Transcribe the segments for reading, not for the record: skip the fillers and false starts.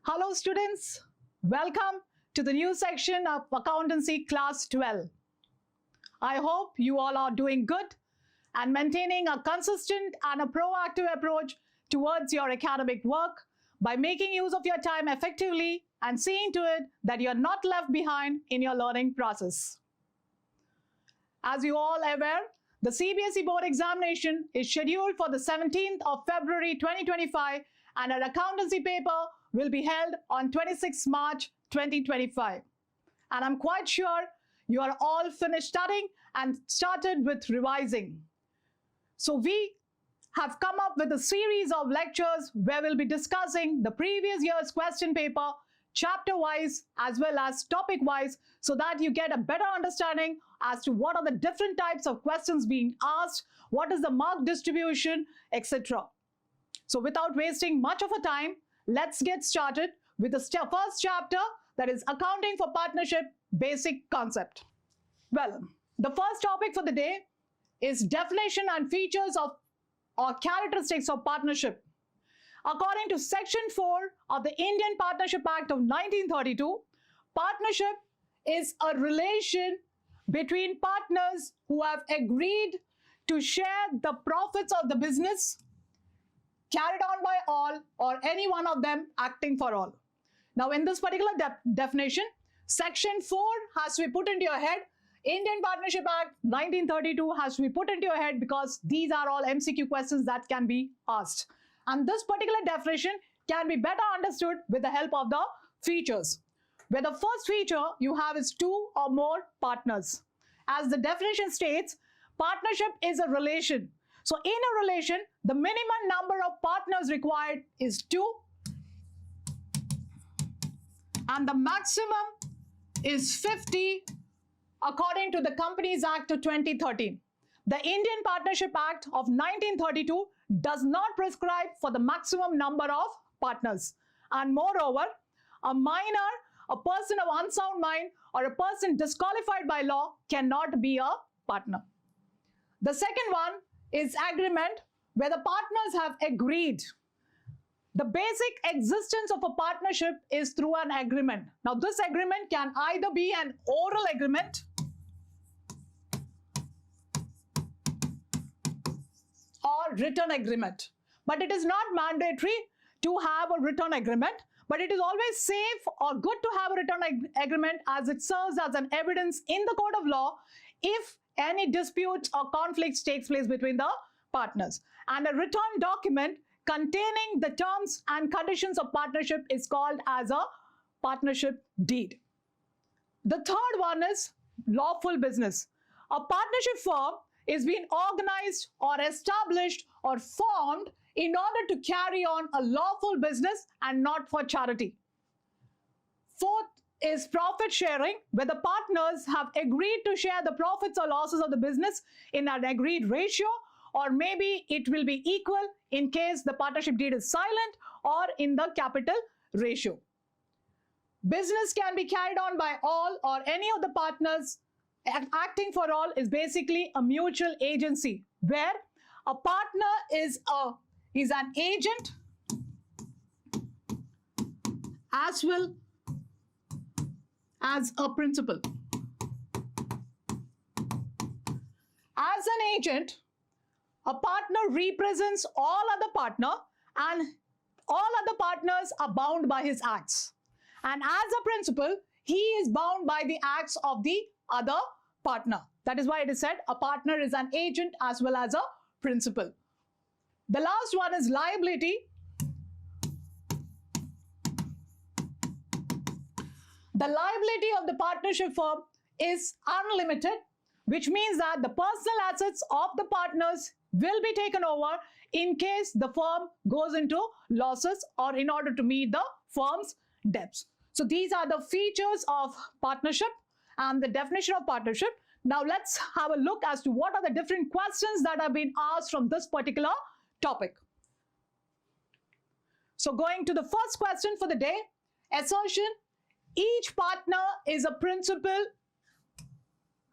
Hello students, welcome to the new section of Accountancy Class 12. I hope you all are doing good and maintaining a consistent and a proactive approach towards your academic work by making use of your time effectively and seeing to it that you're not left behind in your learning process. As you all are aware, the CBSE board examination is scheduled for the 17th of February 2025 and an accountancy paper will be held on 26 March 2025. And I'm quite sure you are all finished studying and started with revising. So we have come up with a series of lectures where we'll be discussing the previous year's question paper, chapter-wise as well as topic-wise, so that you get a better understanding as to what are the different types of questions being asked, what is the mark distribution, etc. So without wasting much of a time, let's get started with the first chapter, that is Accounting for Partnership Basic Concept. Well, the first topic for the day is definition and features of or characteristics of partnership. According to Section 4 of the Indian Partnership Act of 1932, partnership is a relation between partners who have agreed to share the profits of the business carried on by all or any one of them acting for all. Now in this particular definition, Section 4 has to be put into your head. Indian Partnership Act 1932 has to be put into your head because these are all MCQ questions that can be asked. And this particular definition can be better understood with the help of the features, where the first feature you have is two or more partners. As the definition states, partnership is a relation. So in a relation, the minimum number of partners required is 2 and the maximum is 50 according to the Companies Act of 2013. The Indian Partnership Act of 1932 does not prescribe for the maximum number of partners. And moreover, a minor, a person of unsound mind, or a person disqualified by law cannot be a partner. The second one is agreement, where the partners have agreed. The basic existence of a partnership is through an agreement. Now, this agreement can either be an oral agreement or written agreement. But it is not mandatory to have a written agreement, but it is always safe or good to have a written agreement as it serves as an evidence in the court of law if any disputes or conflicts takes place between the partners. And a written document containing the terms and conditions of partnership is called as a partnership deed. The third one is lawful business. A partnership firm is being organized or established or formed in order to carry on a lawful business and not for charity. Fourth is profit sharing, where the partners have agreed to share the profits or losses of the business in an agreed ratio, or maybe it will be equal in case the partnership deed is silent, or in the capital ratio. Business can be carried on by all or any of the partners. Acting for all is basically a mutual agency, where a partner is an agent as well as a principal. As an agent, a partner represents all other partners and all other partners are bound by his acts. And as a principal, he is bound by the acts of the other partner. That is why it is said a partner is an agent as well as a principal. The last one is liability. The liability of the partnership firm is unlimited, which means that the personal assets of the partners will be taken over in case the firm goes into losses or in order to meet the firm's debts. So these are the features of partnership and the definition of partnership. Now let's have a look as to what are the different questions that have been asked from this particular topic. So going to the first question for the day, assertion, each partner is a principal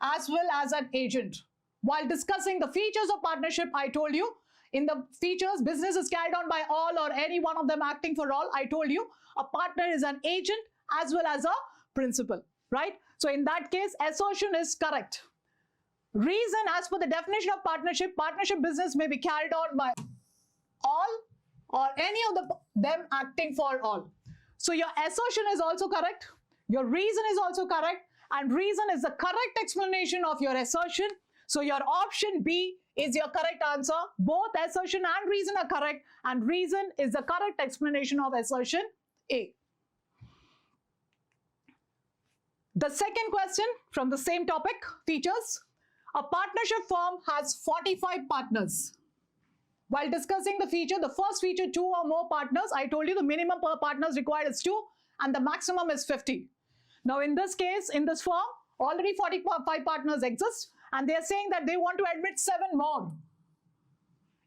as well as an agent. While discussing the features of partnership, I told you in the features, business is carried on by all or any one of them acting for all. I told you a partner is an agent as well as a principal, right? So in that case, assertion is correct. Reason, as per the definition of partnership, partnership business may be carried on by all or any of them acting for all. So your assertion is also correct. Your reason is also correct. And reason is the correct explanation of your assertion. So your option B is your correct answer. Both assertion and reason are correct. And reason is the correct explanation of assertion A. The second question from the same topic, features. A partnership firm has 45 partners. While discussing the feature, the first feature, 2 or more partners, I told you the minimum per partners required is 2 and the maximum is 50. Now in this case, in this firm, already 45 partners exist and they are saying that they want to admit 7 more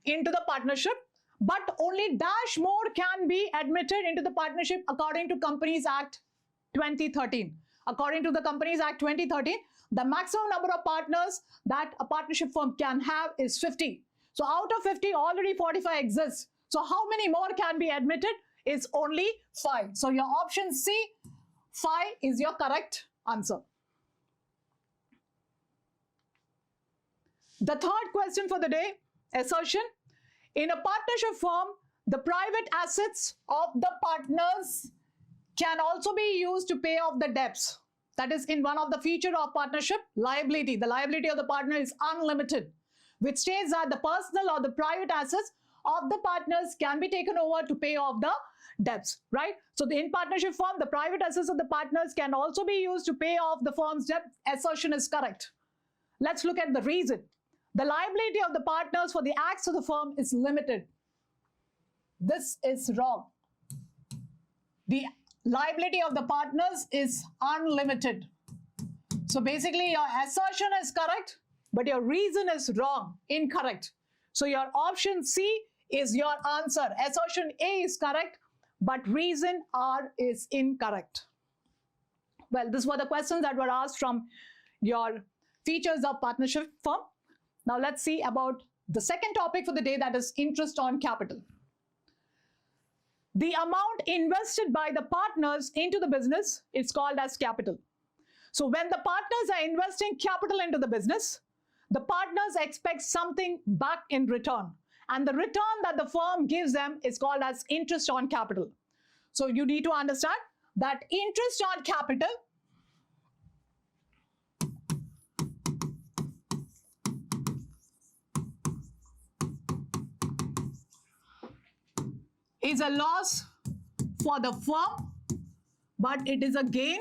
into the partnership, but only dash more can be admitted into the partnership according to Companies Act 2013. According to the Companies Act 2013, the maximum number of partners that a partnership firm can have is 50. So out of 50, already 45 exists. So how many more can be admitted? Is only 5. So your option C, 5 is your correct answer. The third question for the day, assertion. In a partnership firm, the private assets of the partners can also be used to pay off the debts. That is in one of the feature of partnership, liability. The liability of the partner is unlimited, which states that the personal or the private assets of the partners can be taken over to pay off the debts, right? So in partnership firm, the private assets of the partners can also be used to pay off the firm's debt. Assertion is correct. Let's look at the reason. The liability of the partners for the acts of the firm is limited. This is wrong. The liability of the partners is unlimited. So basically your assertion is correct, but your reason is wrong, incorrect. So your option C is your answer. Assertion A is correct, but reason R is incorrect. Well, these were the questions that were asked from your features of partnership firm. Now let's see about the second topic for the day, that is interest on capital. The amount invested by the partners into the business is called as capital. So when the partners are investing capital into the business, the partners expect something back in return. And the return that the firm gives them is called as interest on capital. So you need to understand that interest on capital is a loss for the firm, but it is a gain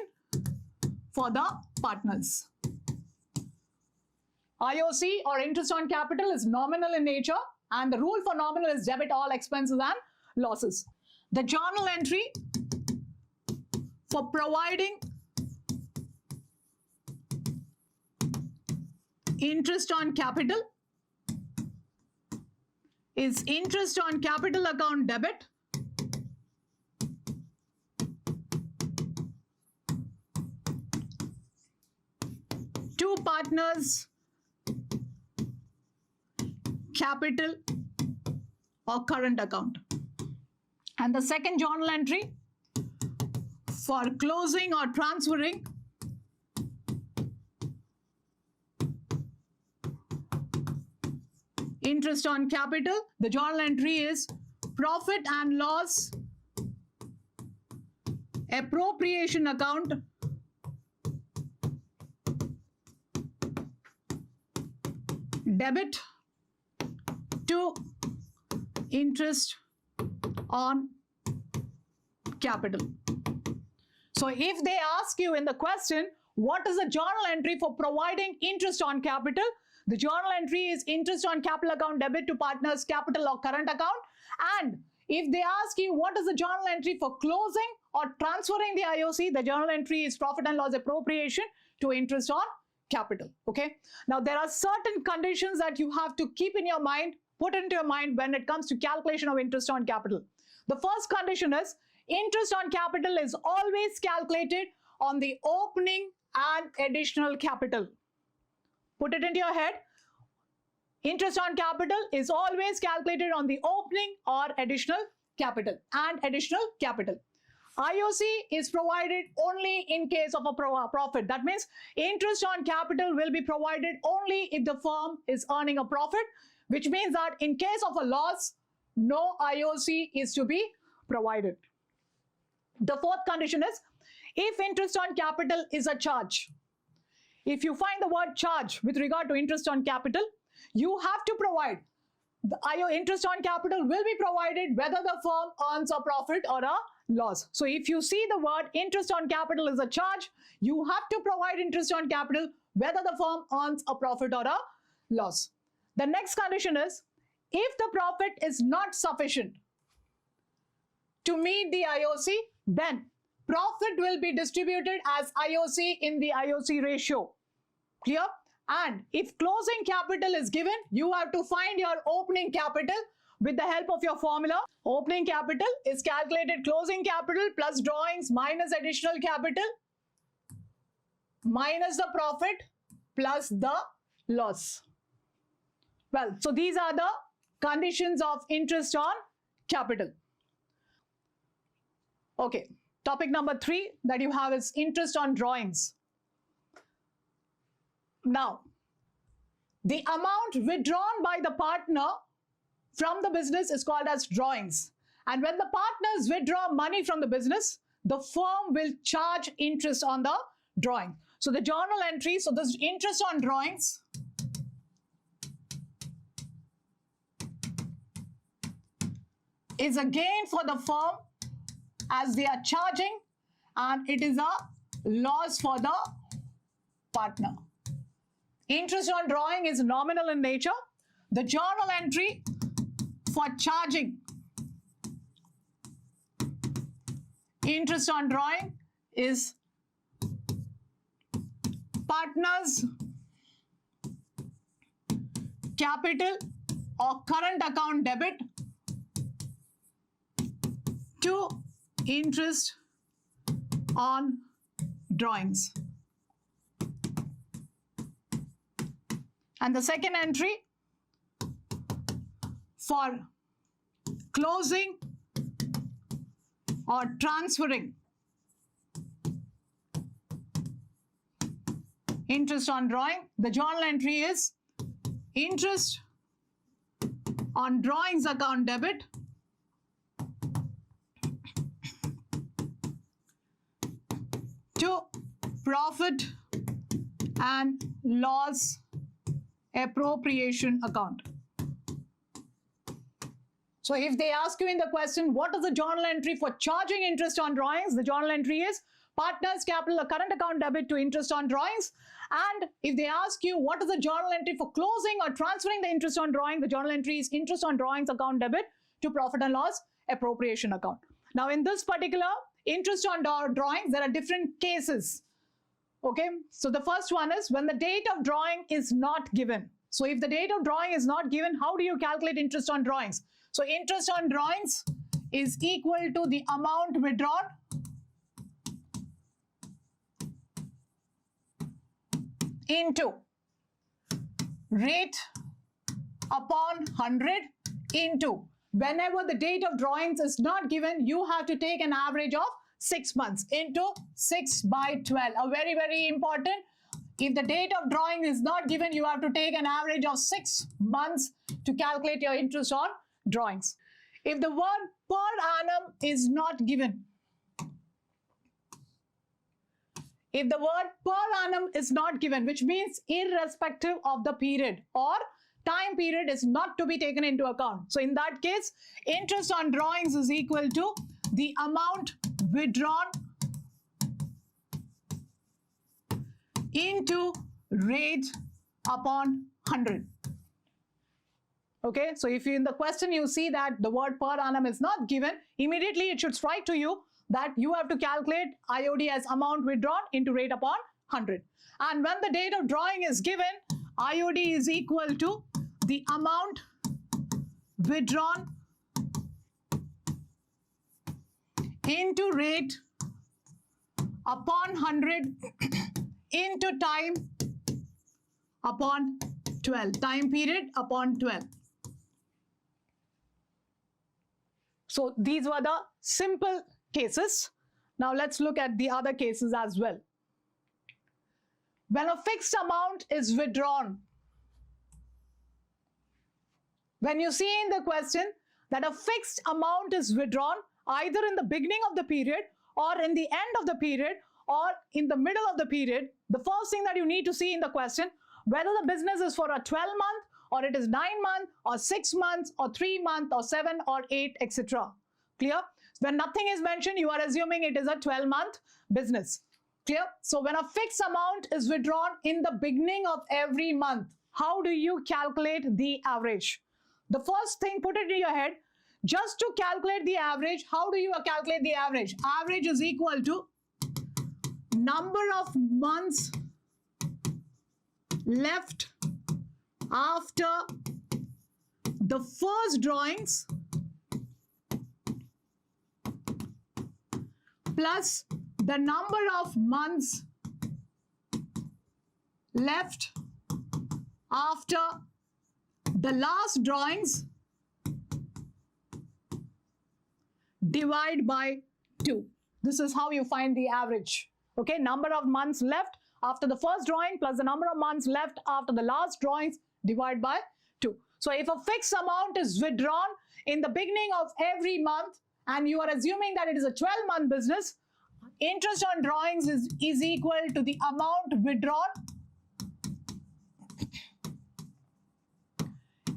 for the partners. IOC or interest on capital is nominal in nature, and the rule for nominal is debit all expenses and losses. The journal entry for providing interest on capital is interest on capital account debit to partners capital or current account. And the second journal entry for closing or transferring interest on capital, the journal entry is profit and loss appropriation account debit to interest on capital. So if they ask you in the question, what is the journal entry for providing interest on capital? The journal entry is interest on capital account debit to partners capital or current account. And if they ask you what is the journal entry for closing or transferring the IOC, the journal entry is profit and loss appropriation to interest on capital. Okay. Now there are certain conditions that you have to keep in your mind, put into your mind when it comes to calculation of interest on capital. The first condition is interest on capital is always calculated on the opening and additional capital. Put it into your head. Interest on capital is always calculated on the opening or additional capital and additional capital. IOC is provided only in case of a profit. That means interest on capital will be provided only if the firm is earning a profit, which means that in case of a loss, no IOC is to be provided. The fourth condition is if interest on capital is a charge. If you find the word charge with regard to interest on capital, you have to provide. The interest on capital will be provided whether the firm earns a profit or a loss. So if you see the word interest on capital is a charge, you have to provide interest on capital whether the firm earns a profit or a loss. The next condition is if the profit is not sufficient to meet the IOC, then profit will be distributed as IOC in the IOC ratio. Clear? And if closing capital is given, you have to find your opening capital with the help of your formula. Opening capital is calculated closing capital plus drawings minus additional capital minus the profit plus the loss. Well, so these are the conditions of interest on capital. Okay, topic number 3 that you have is interest on drawings. Now, the amount withdrawn by the partner from the business is called as drawings. And when the partners withdraw money from the business, the firm will charge interest on the drawing. So the journal entry, so this interest on drawings is a gain for the firm as they are charging, and it is a loss for the partner. Interest on drawing is nominal in nature. The journal entry for charging interest on drawing is partners' capital or current account debit to interest on drawings. And the second entry for closing or transferring interest on drawing, the journal entry is interest on drawings account debit to profit and loss appropriation account. So if they ask you in the question, what is the journal entry for charging interest on drawings? The journal entry is partners' capital or current account debit to interest on drawings. And if they ask you, what is the journal entry for closing or transferring the interest on drawing? The journal entry is interest on drawings account debit to profit and loss appropriation account. Now in this particular interest on drawings, there are different cases. Okay, so the first one is when the date of drawing is not given. So if the date of drawing is not given, how do you calculate interest on drawings? So interest on drawings is equal to the amount withdrawn into rate upon 100 into whenever the date of drawings is not given, you have to take an average of 6 months into 6 by 12. A very, very important. If the date of drawing is not given, you have to take an average of 6 months to calculate your interest on drawings. If the word per annum is not given, if the word per annum is not given, which means irrespective of the period or time period is not to be taken into account. So in that case, interest on drawings is equal to the amount withdrawn into rate upon 100. Okay, so if you in the question you see that the word per annum is not given, immediately it should strike to you that you have to calculate IOD as amount withdrawn into rate upon 100. And when the date of drawing is given, IOD is equal to the amount withdrawn into rate upon 100 into time upon 12. Time period upon 12. So these were the simple cases. Now let's look at the other cases as well. When a fixed amount is withdrawn, when you see in the question that a fixed amount is withdrawn either in the beginning of the period or in the end of the period or in the middle of the period, the first thing that you need to see in the question, whether the business is for a 12-month or it is 9 months or 6 months or 3 months or 7 or 8, etc. Clear? When nothing is mentioned, you are assuming it is a 12-month business. Clear? So when a fixed amount is withdrawn in the beginning of every month, how do you calculate the average? The first thing, put it in your head, just to calculate the average, how do you calculate the average? Average is equal to number of months left after the first drawings plus the number of months left after the last drawings divide by 2. This is how you find the average. Okay, number of months left after the first drawing plus the number of months left after the last drawings divide by 2. So if a fixed amount is withdrawn in the beginning of every month and you are assuming that it is a 12-month business, interest on drawings is equal to the amount withdrawn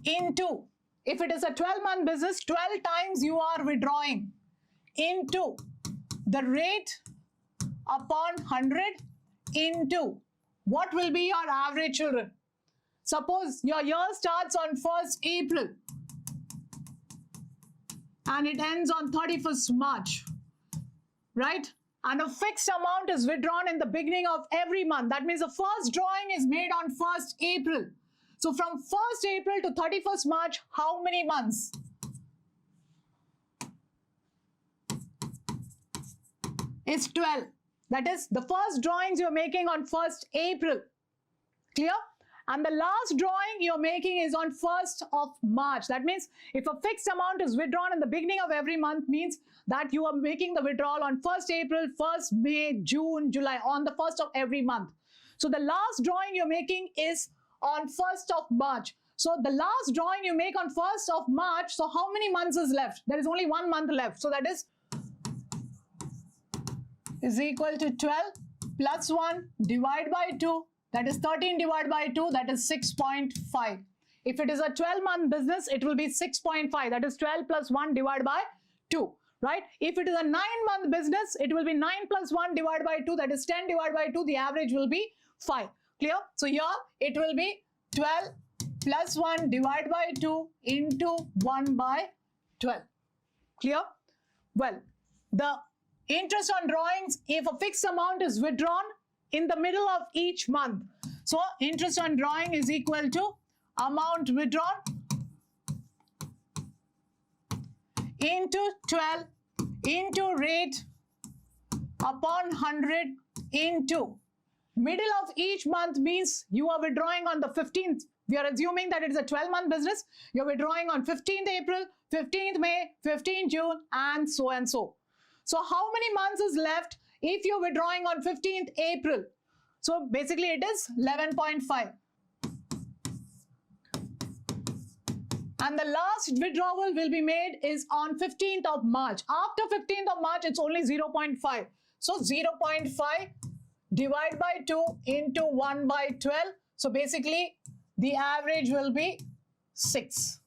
into, if it is a 12-month business, 12 times you are withdrawing into the rate upon 100 into what will be your average, children? Suppose your year starts on 1st April and it ends on 31st March, right? And a fixed amount is withdrawn in the beginning of every month. That means the first drawing is made on 1st April. So from 1st April to 31st March, how many months? It's 12. That is the first drawings you're making on 1st April. Clear? And the last drawing you're making is on 1st of March. That means if a fixed amount is withdrawn in the beginning of every month, means that you are making the withdrawal on 1st April, 1st May, June, July, on the 1st of every month. So the last drawing you're making is on 1st of March. So the last drawing you make on 1st of March, so how many months is left? There is only 1 month left. So that is equal to 12 plus 1 divided by 2. That is 13 divided by 2. That is 6.5. If it is a 12-month business, it will be 6.5. That is 12 plus 1 divided by 2. Right? If it is a 9-month business, it will be 9 plus 1 divided by 2. That is 10 divided by 2. The average will be 5. Clear? So here it will be 12 plus 1 divided by 2 into 1 by 12. Clear? Well, the interest on drawings, if a fixed amount is withdrawn in the middle of each month. So interest on drawing is equal to amount withdrawn into 12 into rate upon 100 into middle of each month means you are withdrawing on the 15th. We are assuming that it is a 12-month business. You're withdrawing on 15th April, 15th May, 15th June, and so and so. So how many months is left if you're withdrawing on 15th April? So basically it is 11.5. And the last withdrawal will be made is on 15th of March. After 15th of March, it's only 0.5. So 0.5 divided by 2 into 1 by 12. So basically the average will be 6.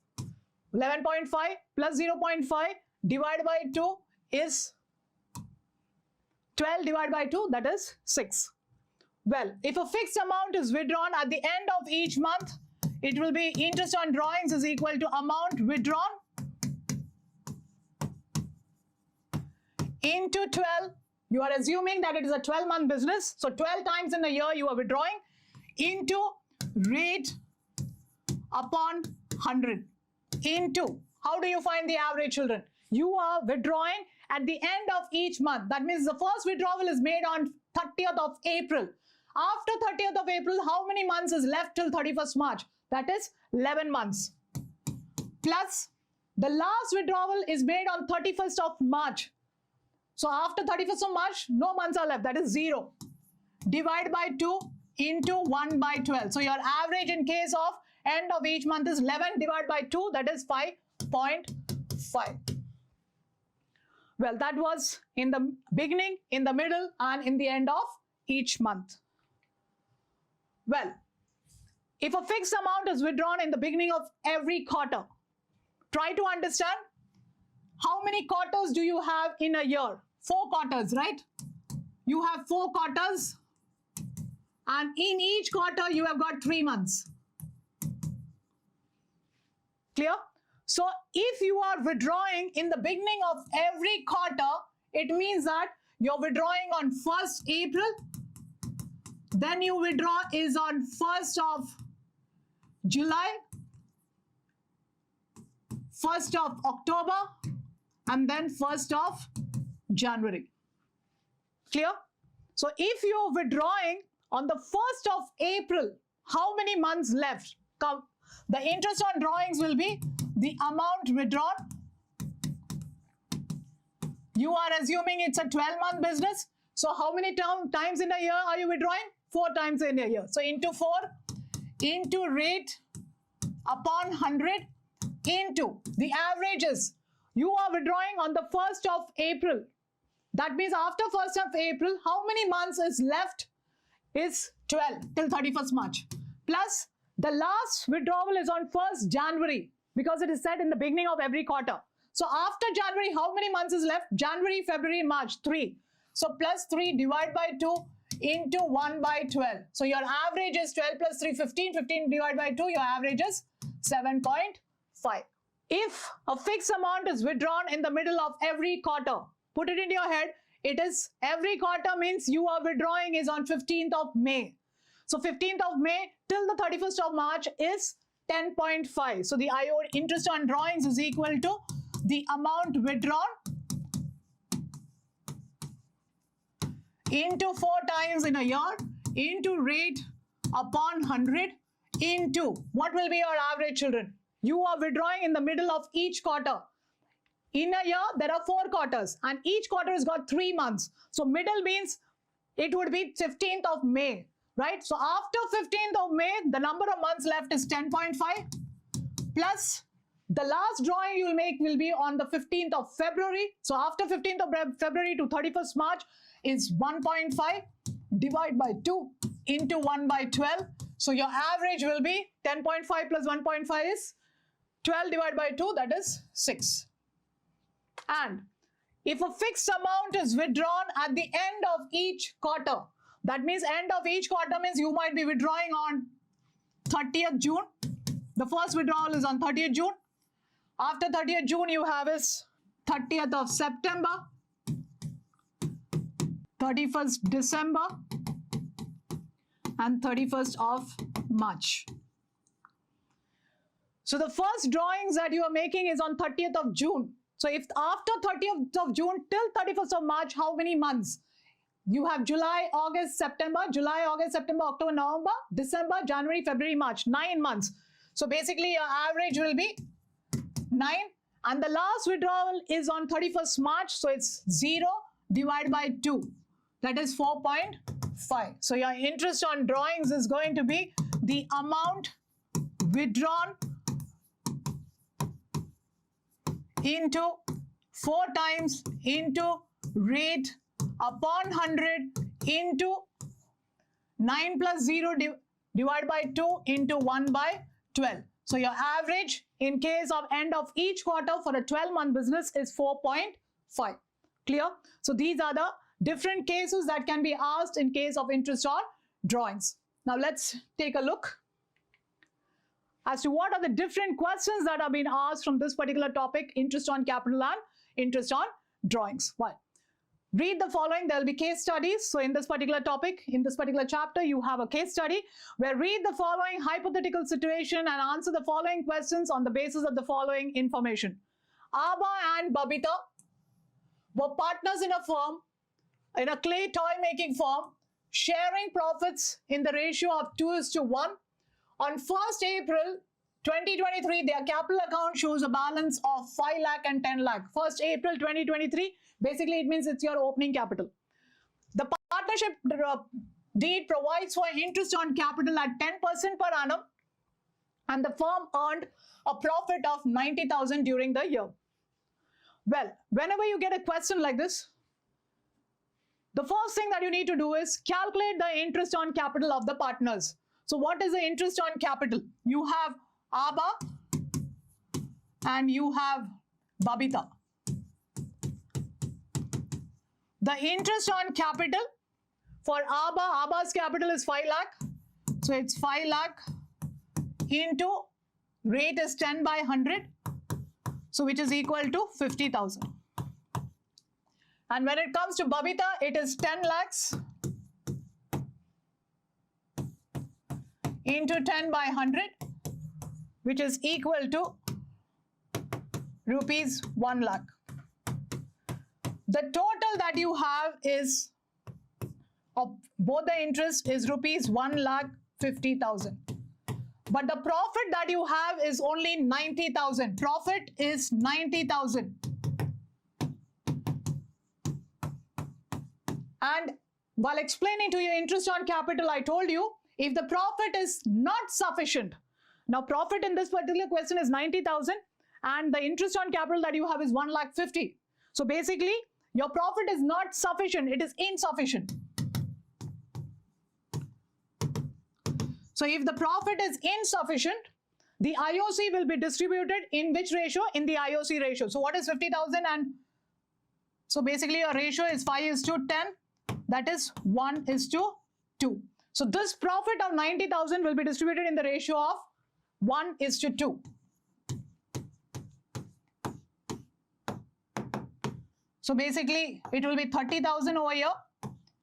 11.5 plus 0.5 divided by 2 is 12 divided by 2, that is 6. Well, if a fixed amount is withdrawn at the end of each month, it will be interest on drawings is equal to amount withdrawn into 12. You are assuming that it is a 12-month business. So 12 times in a year you are withdrawing into rate upon 100 into. How do you find the average, children? You are withdrawing at the end of each month. That means the first withdrawal is made on 30th of April. After 30th of April, how many months is left till 31st March? that is 11 months. Plus, the last withdrawal is made on 31st of March. So after 31st of March, no months are left, that is 0. Divide by 2 into 1 by 12. So your average in case of end of each month is 11 divided by 2, that is 5.5. Well, that was in the beginning, in the middle, and in the end of each month. Well, if a fixed amount is withdrawn in the beginning of every quarter, try to understand how many quarters do you have in a year? 4 quarters, right? You have 4 quarters, and in each quarter you have got 3 months. Clear? So if you are withdrawing in the beginning of every quarter, it means that you're withdrawing on 1st April, then you withdraw is on 1st of July, 1st of October, and then 1st of January. Clear? So if you're withdrawing on the 1st of April, how many months left? The interest on drawings will be the amount withdrawn. You are assuming it's a 12-month business. So how many times in a year are you withdrawing? 4 times in a year. So into 4, into rate upon 100, into the averages. You are withdrawing on the 1st of April. That means after 1st of April, how many months is left? Is 12 till 31st March. Plus, the last withdrawal is on 1st January because it is set in the beginning of every quarter. So after January, how many months is left? January, February, March, 3. So plus 3 divided by 2 into 1 by 12. So your average is 12 plus 3, 15. 15 divided by 2, your average is 7.5. If a fixed amount is withdrawn in the middle of every quarter, put it into your head, it is every quarter means you are withdrawing is on 15th of May. So 15th of May till the 31st of March is 10.5. So the interest on drawings is equal to the amount withdrawn into 4 times in a year into rate upon 100 into what will be your average, children? You are withdrawing in the middle of each quarter. In a year, there are 4 quarters and each quarter has got 3 months. So middle means it would be 15th of May, right? So after 15th of May, the number of months left is 10.5 plus the last drawing you will make will be on the 15th of February. So after 15th of February to 31st March is 1.5 divided by 2 into 1 by 12. So your average will be 10.5 plus 1.5 is 12 divided by 2, that is 6. And if a fixed amount is withdrawn at the end of each quarter, that means end of each quarter means you might be withdrawing on 30th June. The first withdrawal is on 30th June. After 30th June, you have is 30th of September, 31st December, and 31st of March. So the first drawings that you are making is on 30th of June. So if after 30th of June till 31st of March, how many months? You have July, August, September, October, November, December, January, February, March, 9 months. So basically your average will be 9 and the last withdrawal is on 31st March. So it's 0 divided by 2. That is 4.5. So your interest on drawings is going to be the amount withdrawn into 4 times into rate upon 100 into 9 plus 0 divided by 2 into 1 by 12. So your average in case of end of each quarter for a 12-month business is 4.5. Clear? So these are the different cases that can be asked in case of interest on drawings. Now let's take a look as to what are the different questions that are being asked from this particular topic, interest on capital and interest on drawings. Well, read the following. There will be case studies. So in this particular topic, in this particular chapter, you have a case study where read the following hypothetical situation and answer the following questions on the basis of the following information. Abba and Babita were partners in a firm, in a clay toy making firm, sharing profits in the ratio of 2:1. On 1st April 2023, their capital account shows a balance of 5 lakh and 10 lakh. 1st April 2023, basically it means it's your opening capital. The partnership deed provides for interest on capital at 10% per annum, and the firm earned a profit of 90,000 during the year. Well, whenever you get a question like this, the first thing that you need to do is calculate the interest on capital of the partners. So what is the interest on capital? You have Abba and you have Babita. The interest on capital for Abba's capital is 5 lakh. So it's 5 lakh into rate is 10 by 100. So which is equal to 50,000. And when it comes to Babita, it is 10 lakhs into 10 by 100, which is equal to rupees 1 lakh. The total that you have is of both the interest is rupees 1,50,000. But the profit that you have is only 90,000. Profit is 90,000. And while explaining to you interest on capital, I told you if the profit is not sufficient. Now profit in this particular question is 90,000 and the interest on capital that you have is 1,50,000. So basically your profit is not sufficient, it is insufficient. So if the profit is insufficient, the IOC will be distributed in which ratio? In the IOC ratio. So what is 50,000? And so basically your ratio is 5:10. That is 1:2. So this profit of 90,000 will be distributed in the ratio of 1:2. So basically it will be 30,000 over here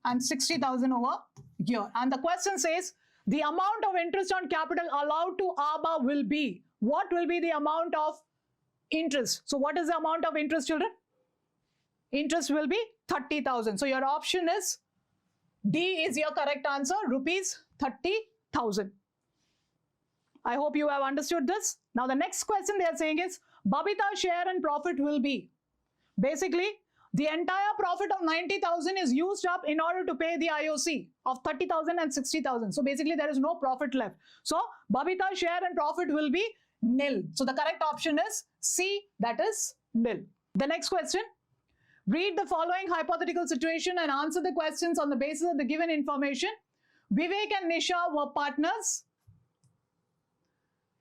and 60,000 over here. And the question says the amount of interest on capital allowed to Abba will be. What will be the amount of interest? So what is the amount of interest, children? Interest will be 30,000. So your option is D is your correct answer, rupees 30,000. I hope you have understood this. Now the next question they are saying is Babita's share and profit will be. Basically, the entire profit of 90,000 is used up in order to pay the IOC of 30,000 and 60,000. So basically there is no profit left. So Babita's share and profit will be nil. So the correct option is C, that is nil. The next question. Read the following hypothetical situation and answer the questions on the basis of the given information. Vivek and Nisha were partners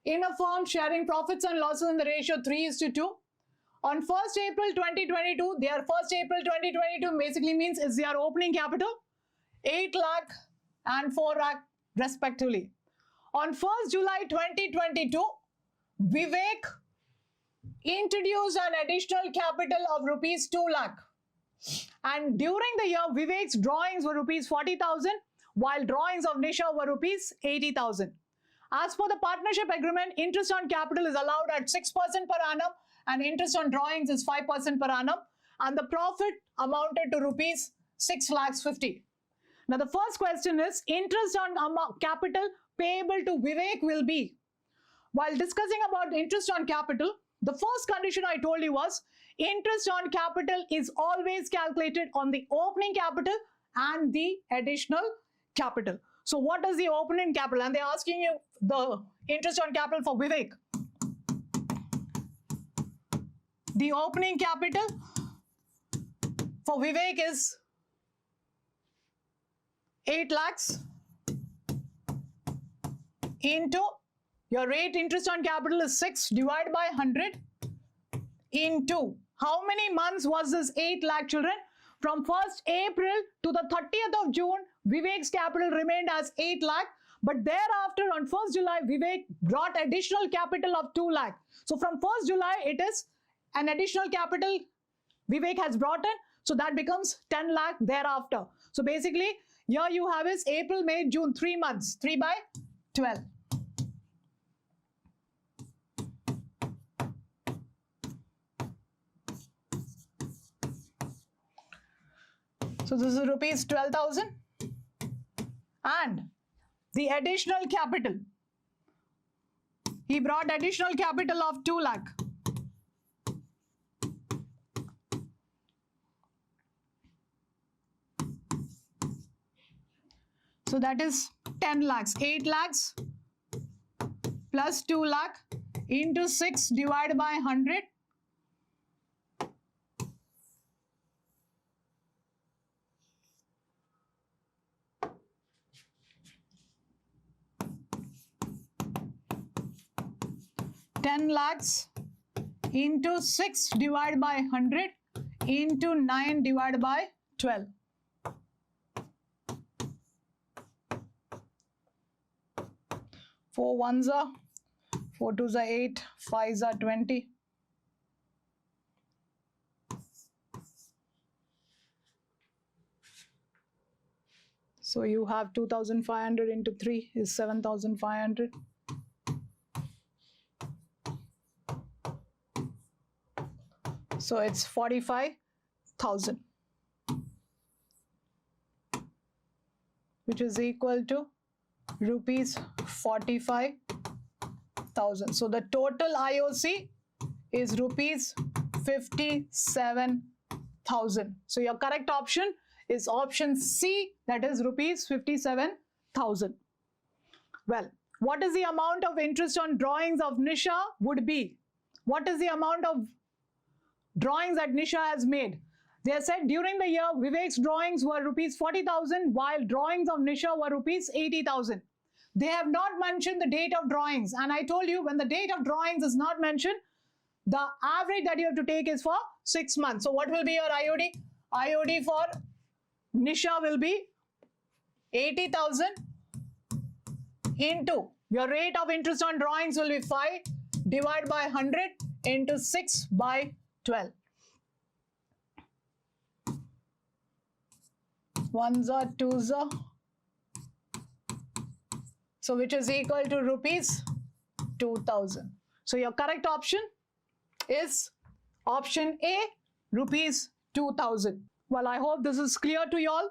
in a firm sharing profits and losses in the ratio 3:2. On 1st April 2022, their 1st April 2022 basically means is their opening capital, 8 lakh and 4 lakh respectively. On 1st July 2022, Vivek introduced an additional capital of rupees 2 lakh. And during the year, Vivek's drawings were rupees 40,000, while drawings of Nisha were rupees 80,000. As per the partnership agreement, interest on capital is allowed at 6% per annum and interest on drawings is 5% per annum. And the profit amounted to rupees 6,50,000. Now the first question is interest on capital payable to Vivek will be. While discussing about interest on capital, the first condition I told you was interest on capital is always calculated on the opening capital and the additional capital. So what is the opening capital? And they're asking you the interest on capital for Vivek. The opening capital for Vivek is 8 lakhs into your rate interest on capital is 6 divided by 100 into how many months was this 8 lakh, children? From 1st April to the 30th of June, Vivek's capital remained as 8 lakh. But thereafter on 1st July, Vivek brought additional capital of 2 lakh. So from 1st July, it is an additional capital Vivek has brought in. So that becomes 10 lakh thereafter. So basically, here you have is April, May, June, 3 months, 3 by 12. So this is rupees 12,000 and the additional capital. He brought additional capital of 2 lakh. So that is 10 lakhs. 8 lakhs plus 2 lakh into 6 divided by 100. Lakhs into 6 divided by 100 into 9 divided by 12. Four ones are 4 twos are 8, 5s are 20. So you have 2,500 into 3 is 7,500. So it's 45,000, which is equal to rupees 45,000. So the total IOC is rupees 57,000. So your correct option is option C, that is rupees 57,000. Well, what is the amount of interest on drawings of Nisha would be? What is the amount of drawings that Nisha has made? They said during the year Vivek's drawings were rupees 40,000 while drawings of Nisha were rupees 80,000. They have not mentioned the date of drawings, and I told you when the date of drawings is not mentioned, the average that you have to take is for 6 months. So what will be your IOD? IOD for Nisha will be 80,000 into your rate of interest on drawings will be 5 divided by 100 into 6 by 12. Ones are, twos are. So which is equal to rupees 2,000. So your correct option is option A, rupees 2,000. Well, I hope this is clear to you all.